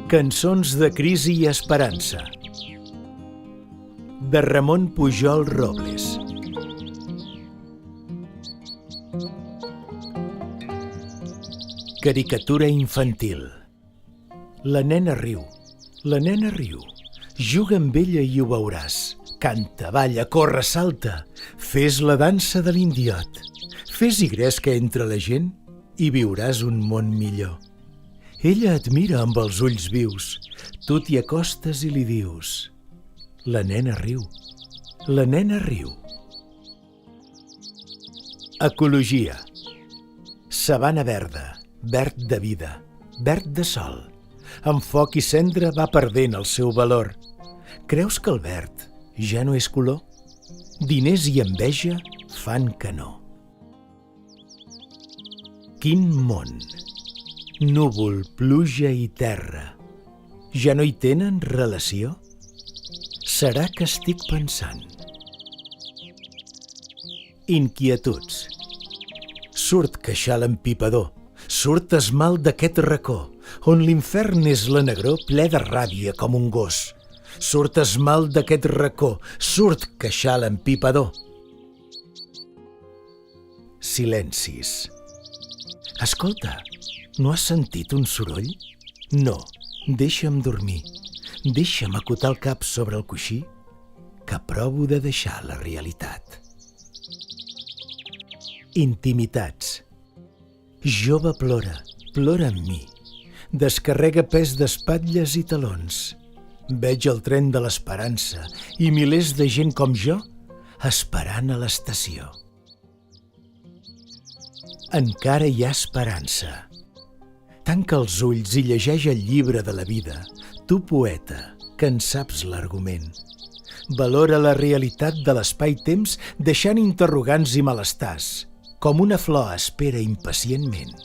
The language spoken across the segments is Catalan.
Cançons de crisi i esperança, de Ramon Pujol Robles. Caricatura infantil. La nena riu, juga amb ella i ho veuràs. Canta, balla, corre, salta, fes la dansa de l'indiot. Fes-hi gresca entre la gent i viuràs un món millor. Ella et mira amb els ulls vius, tu t'hi acostes i li dius: la nena riu. Ecologia. Sabana verda, verd de vida, verd de sol. Amb foc i cendra va perdent el seu valor. Creus que el verd ja no és color? Diners i enveja fan que no. Quin món! Núvol, pluja i terra. Ja no hi tenen relació? Serà que estic pensant. Inquietuds. Surt queixal empipador, surt esmalt d'aquest racó, on l'infern és la negror ple de ràbia com un gos. Surt esmalt d'aquest racó, surt queixal empipador. Silencis. Escolta, no has sentit un soroll? No, deixa'm dormir. Deixa'm acotar el cap sobre el coixí, que provo de deixar la realitat. Intimitats. Jove plora amb mi. Descarrega pes d'espatlles i talons. Veig el tren de l'esperança i milers de gent com jo esperant a l'estació. Encara hi ha esperança. Tanca els ulls i llegeix el llibre de la vida, tu poeta, que en saps l'argument. Valora la realitat de l'espai-temps deixant interrogants i malestars, com una flor espera impacientment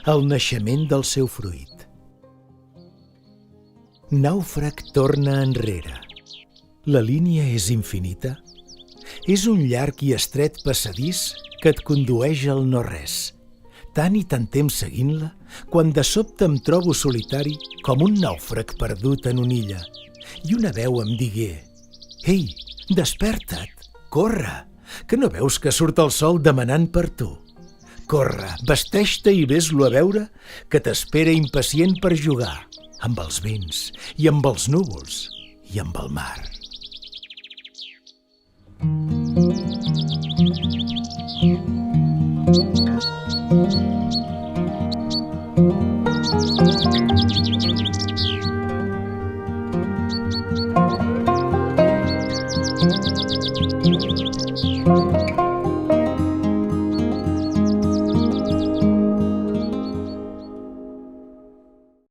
el naixement del seu fruit. Nàufrag torna enrere. La línia és infinita? És un llarg i estret passadís que et condueix al no-res. Tant i tant temps seguint-la, quan de sobte em trobo solitari com un nàufrag perdut en una illa, i una veu em digué: «Ei, desperta't, corre, que no veus que surt el sol demanant per tu? Corre, vesteix-te i ves-lo a veure, que t'espera impacient per jugar amb els vents i amb els núvols i amb el mar».